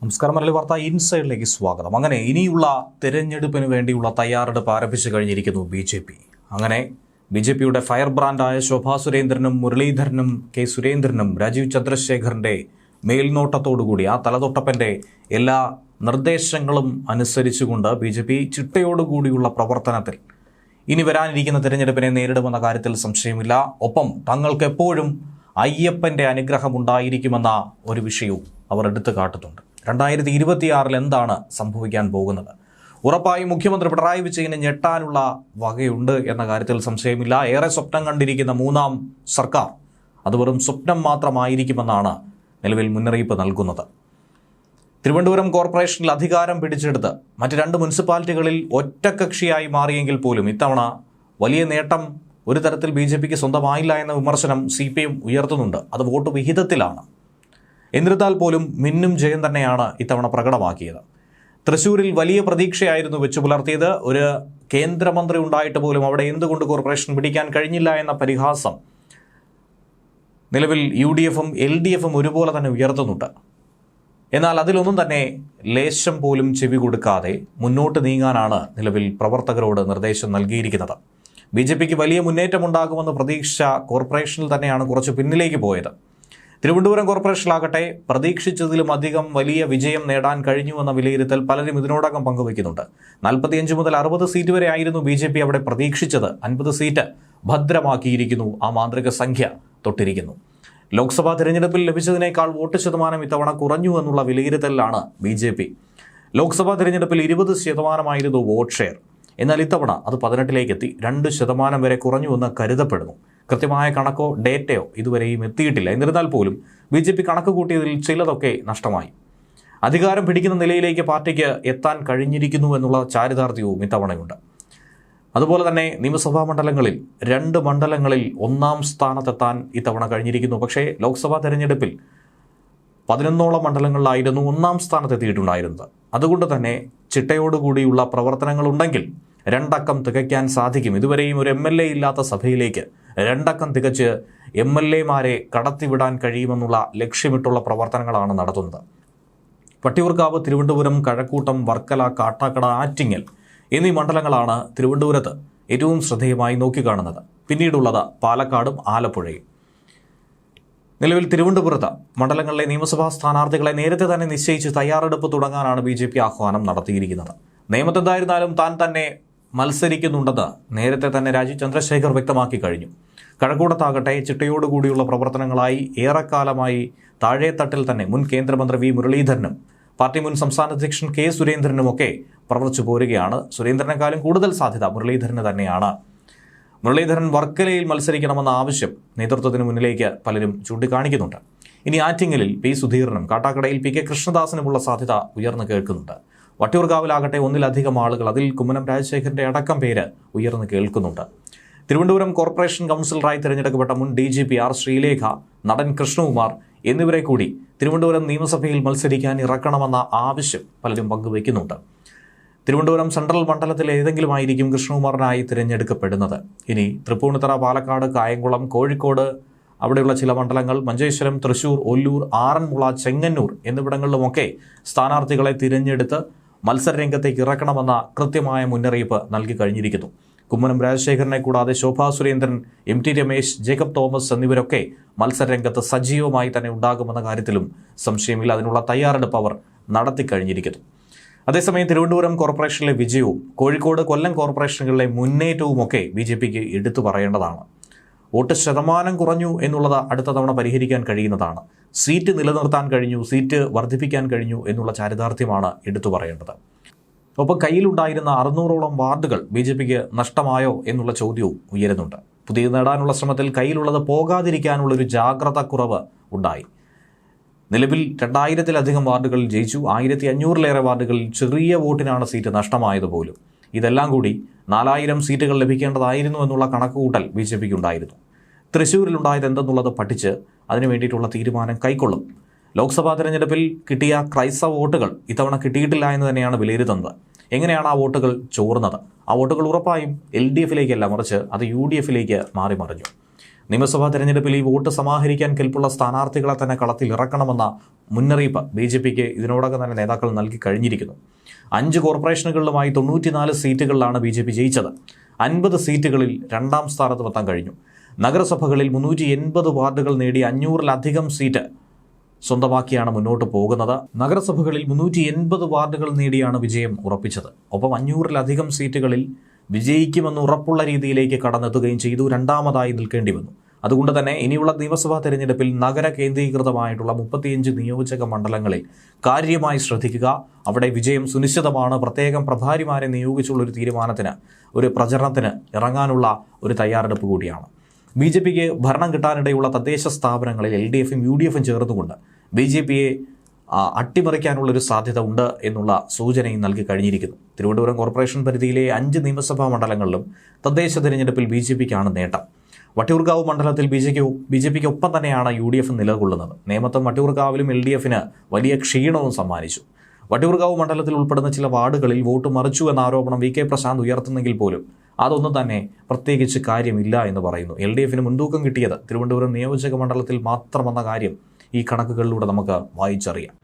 നമസ്കാരം. മലയാളി വാർത്ത ഇൻസൈഡിലേക്ക് സ്വാഗതം. അങ്ങനെ ഇനിയുള്ള തെരഞ്ഞെടുപ്പിന് വേണ്ടിയുള്ള തയ്യാറെടുപ്പ് ആരംഭിച്ചു കഴിഞ്ഞിരിക്കുന്നു ബി.ജെ.പി. അങ്ങനെ ബി.ജെ.പിയുടെ ഫയർ ബ്രാൻഡായ ശോഭാ സുരേന്ദ്രനും മുരളീധരനും കെ സുരേന്ദ്രനും രാജീവ് ചന്ദ്രശേഖറിൻ്റെ മേൽനോട്ടത്തോടുകൂടി ആ തലതൊട്ടപ്പൻ്റെ എല്ലാ നിർദ്ദേശങ്ങളും അനുസരിച്ചുകൊണ്ട് ബി.ജെ.പി ചിട്ടയോടുകൂടിയുള്ള പ്രവർത്തനത്തിൽ ഇനി വരാനിരിക്കുന്ന തെരഞ്ഞെടുപ്പിനെ നേരിടുമെന്ന കാര്യത്തിൽ സംശയമില്ല. ഒപ്പം തങ്ങൾക്ക് എപ്പോഴും അയ്യപ്പൻ്റെ അനുഗ്രഹം ഉണ്ടായിരിക്കുമെന്ന ഒരു വിഷയവും അവർ എടുത്തു കാട്ടുന്നുണ്ട്. 2026 എന്താണ് സംഭവിക്കാൻ പോകുന്നത്? ഉറപ്പായും മുഖ്യമന്ത്രി പിണറായി വിജയന് ഞെട്ടാനുള്ള വകയുണ്ട് എന്ന കാര്യത്തിൽ സംശയമില്ല. ഏറെ സ്വപ്നം കണ്ടിരിക്കുന്ന മൂന്നാം സർക്കാർ അത് വെറും സ്വപ്നം മാത്രമായിരിക്കുമെന്നാണ് നിലവിൽ മുന്നറിയിപ്പ് നൽകുന്നത്. തിരുവനന്തപുരം കോർപ്പറേഷനിൽ അധികാരം പിടിച്ചെടുത്ത് മറ്റ് 2 മുനിസിപ്പാലിറ്റികളിൽ ഒറ്റക്കക്ഷിയായി മാറിയെങ്കിൽ പോലും ഇത്തവണ വലിയ നേട്ടം ഒരു തരത്തിൽ ബി.ജെ.പിക്ക് സ്വന്തമായില്ല എന്ന വിമർശനം CPM ഉയർത്തുന്നുണ്ട്. അത് വോട്ട് വിഹിതത്തിലാണ്. എന്നിരുന്നാൽ പോലും മിന്നും ജയം തന്നെയാണ് ഇത്തവണ പ്രകടമാക്കിയത്. തൃശ്ശൂരിൽ വലിയ പ്രതീക്ഷയായിരുന്നു വെച്ചു പുലർത്തിയത്. ഒരു കേന്ദ്രമന്ത്രി ഉണ്ടായിട്ട് പോലും അവിടെ എന്തുകൊണ്ട് കോർപ്പറേഷൻ പിടിക്കാൻ കഴിഞ്ഞില്ല എന്ന പരിഹാസം നിലവിൽ UDFും LDFും ഒരുപോലെ തന്നെ ഉയർത്തുന്നുണ്ട്. എന്നാൽ അതിലൊന്നും തന്നെ ലേശം പോലും ചെവി കൊടുക്കാതെ മുന്നോട്ട് നീങ്ങാനാണ് നിലവിൽ പ്രവർത്തകരോട് നിർദ്ദേശം നൽകിയിരിക്കുന്നത്. ബി.ജെ.പിക്ക് വലിയ മുന്നേറ്റമുണ്ടാകുമെന്ന പ്രതീക്ഷ കോർപ്പറേഷനിൽ തന്നെയാണ് കുറച്ച് പിന്നിലേക്ക് പോയത്. തിരുവനന്തപുരം കോർപ്പറേഷനിലാകട്ടെ പ്രതീക്ഷിച്ചതിലും അധികം വലിയ വിജയം നേടാൻ കഴിഞ്ഞുവെന്ന വിലയിരുത്തൽ പലരും ഇതിനോടകം പങ്കുവയ്ക്കുന്നുണ്ട്. 45 മുതൽ 60 സീറ്റ് വരെ ആയിരുന്നു ബി.ജെ.പി അവിടെ പ്രതീക്ഷിച്ചത്. 50 സീറ്റ് ഭദ്രമാക്കിയിരിക്കുന്നു. ആ മാന്ത്രിക സംഖ്യ തൊട്ടിരിക്കുന്നു. ലോക്സഭാ തിരഞ്ഞെടുപ്പിൽ ലഭിച്ചതിനേക്കാൾ വോട്ട് ശതമാനം ഇത്തവണ കുറഞ്ഞു എന്നുള്ള വിലയിരുത്തലിലാണ് ബി.ജെ.പി. ലോക്സഭാ തിരഞ്ഞെടുപ്പിൽ 20% വോട്ട് ഷെയർ. എന്നാൽ ഇത്തവണ അത് 18-ലേക്ക് എത്തി. 2% വരെ കുറഞ്ഞുവെന്ന് കരുതപ്പെടുന്നു. കൃത്യമായ കണക്കോ ഡേറ്റയോ ഇതുവരെയും എത്തിയിട്ടില്ല. എന്നിരുന്നാൽ പോലും ബി.ജെ.പി കണക്ക് കൂട്ടിയതിൽ ചിലതൊക്കെ നഷ്ടമായി. അധികാരം പിടിക്കുന്ന നിലയിലേക്ക് പാർട്ടിക്ക് എത്താൻ കഴിഞ്ഞിരിക്കുന്നു എന്നുള്ള ചാരിതാർത്ഥ്യവും ഇത്തവണയുണ്ട്. അതുപോലെ തന്നെ നിയമസഭാ മണ്ഡലങ്ങളിൽ 2 മണ്ഡലങ്ങളിൽ 1ാം സ്ഥാനത്തെത്താൻ ഇത്തവണ കഴിഞ്ഞിരിക്കുന്നു. പക്ഷേ ലോക്സഭാ തെരഞ്ഞെടുപ്പിൽ 11ഓളം മണ്ഡലങ്ങളിലായിരുന്നു 1ാം സ്ഥാനത്തെത്തിയിട്ടുണ്ടായിരുന്നത്. അതുകൊണ്ട് തന്നെ ചിട്ടയോടുകൂടിയുള്ള പ്രവർത്തനങ്ങളുണ്ടെങ്കിൽ 2 അക്കം തികയ്ക്കാൻ സാധിക്കും. ഇതുവരെയും ഒരു MLA ഇല്ലാത്ത സഭയിലേക്ക് 2 അക്കം തികച്ച് MLAമാരെ കടത്തിവിടാൻ കഴിയുമെന്നുള്ള ലക്ഷ്യമിട്ടുള്ള പ്രവർത്തനങ്ങളാണ് നടത്തുന്നത്. വട്ടിയൂർക്കാവ്, തിരുവനന്തപുരം, കഴക്കൂട്ടം, വർക്കല, കാട്ടാക്കട, ആറ്റിങ്ങൽ എന്നീ മണ്ഡലങ്ങളാണ് തിരുവനന്തപുരത്ത് ഏറ്റവും ശ്രദ്ധേയമായി നോക്കിക്കാണുന്നത്. പിന്നീടുള്ളത് പാലക്കാടും ആലപ്പുഴയും. നിലവിൽ തിരുവനന്തപുരത്ത് മണ്ഡലങ്ങളിലെ നിയമസഭാ സ്ഥാനാർത്ഥികളെ നേരത്തെ തന്നെ നിശ്ചയിച്ച് തയ്യാറെടുപ്പ് തുടങ്ങാനാണ് ബി.ജെ.പി ആഹ്വാനം നടത്തിയിരിക്കുന്നത്. നിയമത്തെന്തായിരുന്നാലും താൻ തന്നെ മത്സരിക്കുന്നുണ്ടെന്ന് നേരത്തെ തന്നെ രാജീവ് ചന്ദ്രശേഖർ വ്യക്തമാക്കി കഴിഞ്ഞു. കഴക്കൂട്ടത്താകട്ടെ ചിട്ടയോടുകൂടിയുള്ള പ്രവർത്തനങ്ങളായി ഏറെക്കാലമായി താഴെത്തട്ടിൽ തന്നെ മുൻ കേന്ദ്രമന്ത്രി വി മുരളീധരനും പാർട്ടി മുൻ സംസ്ഥാന അധ്യക്ഷൻ കെ സുരേന്ദ്രനുമൊക്കെ പ്രവർത്തിച്ചു പോരുകയാണ്. സുരേന്ദ്രനേക്കാളും കൂടുതൽ സാധ്യത മുരളീധരന് തന്നെയാണ്. മുരളീധരൻ വർക്കലയിൽ മത്സരിക്കണമെന്ന ആവശ്യം നേതൃത്വത്തിന് മുന്നിലേക്ക് പലരും ചൂണ്ടിക്കാണിക്കുന്നുണ്ട്. ഇനി ആറ്റിങ്ങലിൽ പി സുധീറിനും കാട്ടാക്കടയിൽ PK കൃഷ്ണദാസനുമുള്ള സാധ്യത ഉയർന്നു കേൾക്കുന്നുണ്ട്. വട്ടിയൂർക്കാവിലാകട്ടെ 1-ലധികം ആളുകൾ, അതിൽ കുമ്മനം രാജശേഖരന്റെ അടക്കം പേര് ഉയർന്നു കേൾക്കുന്നുണ്ട്. തിരുവനന്തപുരം കോർപ്പറേഷൻ കൗൺസിലറായി തിരഞ്ഞെടുക്കപ്പെട്ട മുൻ DGP R ശ്രീലേഖ, നടൻ കൃഷ്ണകുമാർ എന്നിവരെ കൂടി തിരുവനന്തപുരം നിയമസഭയിൽ മത്സരിക്കാൻ ഇറക്കണമെന്ന ആവശ്യം പലരും പങ്കുവയ്ക്കുന്നുണ്ട്. തിരുവനന്തപുരം സെൻട്രൽ മണ്ഡലത്തിൽ ഏതെങ്കിലും ആയിരിക്കും കൃഷ്ണകുമാറിനായി തിരഞ്ഞെടുക്കപ്പെടുന്നത്. ഇനി തൃപ്പൂണിത്തറ, പാലക്കാട്, കായംകുളം, കോഴിക്കോട് അവിടെയുള്ള ചില മണ്ഡലങ്ങൾ, മഞ്ചേശ്വരം, തൃശൂർ, ഒല്ലൂർ, ആറന്മുള, ചെങ്ങന്നൂർ എന്നിവിടങ്ങളിലുമൊക്കെ സ്ഥാനാർത്ഥികളെ തിരഞ്ഞെടുത്ത് മത്സരരംഗത്തേക്ക് ഇറക്കണമെന്ന കൃത്യമായ മുന്നറിയിപ്പ് നൽകി കഴിഞ്ഞിരിക്കുന്നു. കുമ്മനം രാജശേഖരനെ കൂടാതെ ശോഭാ സുരേന്ദ്രൻ, MT രമേശ്, ജേക്കബ് തോമസ് എന്നിവരൊക്കെ മത്സരരംഗത്ത് സജീവമായി തന്നെ ഉണ്ടാകുമെന്ന കാര്യത്തിലും സംശയമില്ല. അതിനുള്ള തയ്യാറെടുപ്പ് അവർ നടത്തിക്കഴിഞ്ഞിരിക്കുന്നു. അതേസമയം തിരുവനന്തപുരം കോർപ്പറേഷനിലെ വിജയവും കോഴിക്കോട്, കൊല്ലം കോർപ്പറേഷനുകളിലെ മുന്നേറ്റവുമൊക്കെ ബി.ജെ.പിക്ക് എടുത്തു പറയേണ്ടതാണ്. വോട്ട് ശതമാനം കുറഞ്ഞു എന്നുള്ളത് അടുത്ത തവണ പരിഹരിക്കാൻ കഴിയുന്നതാണ്. സീറ്റ് നിലനിർത്താൻ കഴിഞ്ഞു, സീറ്റ് വർദ്ധിപ്പിക്കാൻ കഴിഞ്ഞു എന്നുള്ള ചാരിതാർത്ഥ്യമാണ് എടുത്തു പറയേണ്ടത്. ഒപ്പം കയ്യിലുണ്ടായിരുന്ന 600ഓളം വാർഡുകൾ ബി.ജെ.പിക്ക് നഷ്ടമായോ എന്നുള്ള ചോദ്യവും ഉയരുന്നുണ്ട്. പുതിയത് നേടാനുള്ള ശ്രമത്തിൽ കയ്യിലുള്ളത് പോകാതിരിക്കാനുള്ളൊരു ജാഗ്രത കുറവ് ഉണ്ടായി. നിലവിൽ 2000-ലധികം വാർഡുകളിൽ ജയിച്ചു. 1500-ലേറെ വാർഡുകളിൽ ചെറിയ വോട്ടിനാണ് സീറ്റ് നഷ്ടമായതുപോലും. ഇതെല്ലാം കൂടി 4000 സീറ്റുകൾ ലഭിക്കേണ്ടതായിരുന്നു എന്നുള്ള കണക്കുകൂട്ടൽ ബി.ജെ.പിക്ക് ഉണ്ടായിരുന്നു. തൃശ്ശൂരിലുണ്ടായത് എന്തെന്നുള്ളത് പഠിച്ച് അതിനു വേണ്ടിയിട്ടുള്ള തീരുമാനം കൈക്കൊള്ളും. ലോക്സഭാ തെരഞ്ഞെടുപ്പിൽ കിട്ടിയ ക്രൈസ്തവ വോട്ടുകൾ ഇത്തവണ കിട്ടിയിട്ടില്ല എന്ന് തന്നെയാണ് വിലയിരുത്തുന്നത്. എങ്ങനെയാണ് ആ വോട്ടുകൾ ചോർന്നത്? ആ വോട്ടുകൾ ഉറപ്പായും LDFിലേക്കല്ല, മറിച്ച് അത് UDFിലേക്ക് മാറി മറിഞ്ഞു. നിയമസഭാ തെരഞ്ഞെടുപ്പിൽ ഈ വോട്ട് സമാഹരിക്കാൻ കെൽപ്പുള്ള സ്ഥാനാർത്ഥികളെ തന്നെ കളത്തിൽ ഇറക്കണമെന്ന മുന്നറിയിപ്പ് BJPക്ക് ഇതിനോടകം തന്നെ നേതാക്കൾ നൽകി കഴിഞ്ഞിരിക്കുന്നു. 5 കോർപ്പറേഷനുകളിലുമായി 94 സീറ്റുകളിലാണ് BJP ജയിച്ചത്. 50 സീറ്റുകളിൽ 2ാം സ്ഥാനത്ത് എത്താൻ കഴിഞ്ഞു. നഗരസഭകളിൽ 380 വാർഡുകൾ നേടി 500-ലധികം സീറ്റ് സ്വന്തമാക്കിയാണ് മുന്നോട്ട് പോകുന്നത്. നഗരസഭകളിൽ 380 വാർഡുകൾ നേടിയാണ് വിജയം ഉറപ്പിച്ചത്. ഒപ്പം 500-ലധികം സീറ്റുകളിൽ വിജയിക്കുമെന്ന് ഉറപ്പുള്ള രീതിയിലേക്ക് കടന്നെത്തുകയും ചെയ്തു. 2ാമതായി നിൽക്കേണ്ടി വന്നു. അതുകൊണ്ട് തന്നെ ഇനിയുള്ള നിയമസഭാ തെരഞ്ഞെടുപ്പിൽ നഗര കേന്ദ്രീകൃതമായിട്ടുള്ള 35 നിയോജക മണ്ഡലങ്ങളിൽ കാര്യമായി ശ്രദ്ധിക്കുക. അവിടെ വിജയം സുനിശ്ചിതമാണ്. പ്രത്യേകം പ്രഭാരിമാരെ നിയോഗിച്ചുള്ള ഒരു തീരുമാനത്തിന്, ഒരു പ്രചരണത്തിന് ഇറങ്ങാനുള്ള ഒരു തയ്യാറെടുപ്പ് കൂടിയാണ്. BJPക്ക് ഭരണം കിട്ടാനിടയുള്ള തദ്ദേശ സ്ഥാപനങ്ങളിൽ LDFും UDFും ചേർന്നുകൊണ്ട് BJPയെ അട്ടിമറിക്കാനുള്ളൊരു സാധ്യത ഉണ്ട് എന്നുള്ള സൂചനയും നൽകി കഴിഞ്ഞിരിക്കുന്നു. തിരുവനന്തപുരം കോർപ്പറേഷൻ പരിധിയിലെ 5 നിയമസഭാ മണ്ഡലങ്ങളിലും തദ്ദേശ തിരഞ്ഞെടുപ്പിൽ BJPക്കാണ് നേട്ടം. വട്ടിയൂർക്കാവ് മണ്ഡലത്തിൽ BJPക്ക് ഒപ്പം തന്നെയാണ് UDF നിലകൊള്ളുന്നത്. നേമത്തും വട്ടിയൂർക്കാവിലും LDFന് വലിയ ക്ഷീണവും സമ്മാനിച്ചു. വട്ടിയൂർക്കാവ് മണ്ഡലത്തിൽ ഉൾപ്പെടുന്ന ചില വാർഡുകളിൽ വോട്ട് മറിച്ചു എന്ന ആരോപണം VK പ്രശാന്ത് ഉയർത്തുന്നെങ്കിൽ പോലും അതൊന്നും തന്നെ പ്രത്യേകിച്ച് കാര്യമില്ല എന്ന് പറയുന്നു. LDFന് മുൻതൂക്കം കിട്ടിയത് തിരുവനന്തപുരം നിയോജക മണ്ഡലത്തിൽ മാത്രമെന്ന കാര്യം ഈ കണക്കുകളിലൂടെ നമുക്ക് വായിച്ചറിയാം.